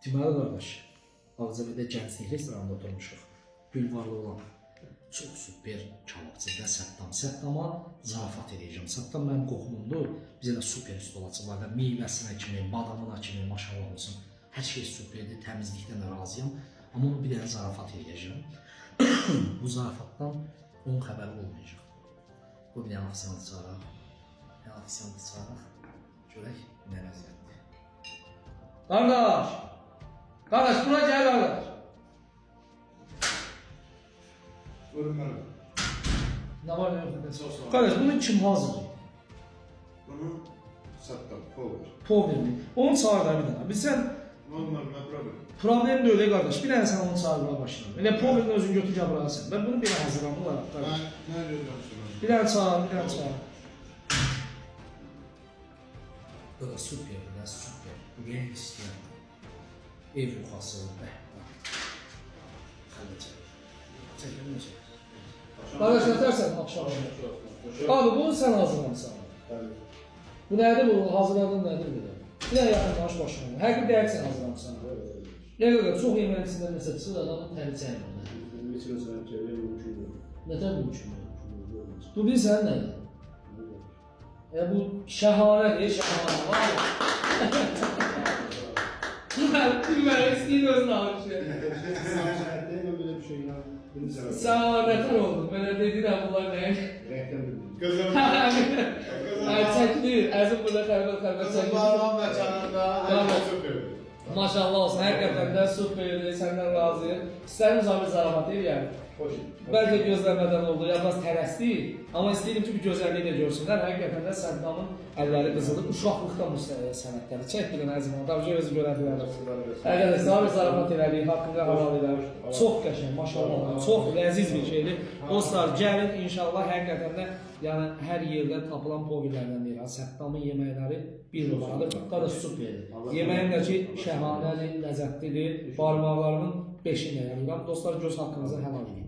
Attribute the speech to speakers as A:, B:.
A: Deməli qardaş, Ağcabədə Gənclik restoranında oturmuşuq. Gülvarlı olan çox super kababçıda Səttam. Səttama zarafat edəcəm. Səttam mənim qohumumdur. Bizə də super stolacı var da meyvəsinə kimi, badamına kimi maşallah olsun. Hər şey superdir, təmizlikdən də razıyam. Amma onu bir dənə zarafat edəcəm. Bu zarafatdan onun xəbəri olmayacaq. Bu bir dənə afisantı çağıraq. Afisantı çağıraq. Görək nə vəziyyətdir. Qardaş! Qardaş, bura gəl qardaş!
B: Buyurun merhaba.
A: Nə var nə yox?
B: Sos var.
A: Qardaş, bunu kim hazırlayır?
B: Bunu Səttam, Power.
A: Povermi. Onu çağır da bir dənə. Bilsən,
B: Normal, ne problem?
A: problem də öyle qardaş. Bir dənə sən onu çağır bura başına. Elə Pover'in özünü götür gəl buraya sən. Ben bunu bir dənə hazırlamı var.
B: Ben ne diyeceğim sana?
A: Bir dənə çağır, bir dənə çağır. Bu da super, bu da super. Renk istəyən. Ev yuxası, xələcək. Çəkilin necə? Qardaş, nətərsən axşam? Abi, bunu sən hazırlamısan. Bu nədir bu? Hazırladığın nədir bu da? Bir dənə yaxınlaş başına. Hər gün deyək sən hazırlamısan. Nə qədər çox yeməyin içində nəsə çıxır, adamın təri çəkmir. Nətər mümkündür? Bu bilsən nədir? Bu şəhanədir, şəhanə. Bilməm, istəyir özünü alışır. Sən nətər oldun? Mənə dedin, bunlar nə?
B: Kızım.
A: Çəkdir, əzim burada xərbət
B: Kızım
A: çəkdir.
B: bağlam məkanında hər süper.
A: Maşallah olsun, həqiqətən də superdir, səndən razıyım. İstərim bir zarafat eləyəm. Bəlkə gözləmədən oldu, ya biraz tələsdi. Amma istəyirəm ki, bir gözəlliyi də görsünlər. Həqiqətən də Səddamın əlləri qızılır. Uşaqlıqdan bu sənətləri. Çək bir dənə əzimən, davcı özü görə bilərlər. Həqiqətən sizə bir zarafat elədik, haqqında halal edər. Çox qəşəng, maşallah, çox ləziz bir şeydir. Dostlar, gəlin inşallah həqiqətən də yəni hər yerdə tapılan povillərdən deyir. Səddamın yeməkləri bir numaradır. Qardaş superdir. Yeməyin də ki, şəhanədir, ləzzətlidir. Barmaqlarımın 5'ini yayarım. Dostlar, göz haqqınızı həmal edin.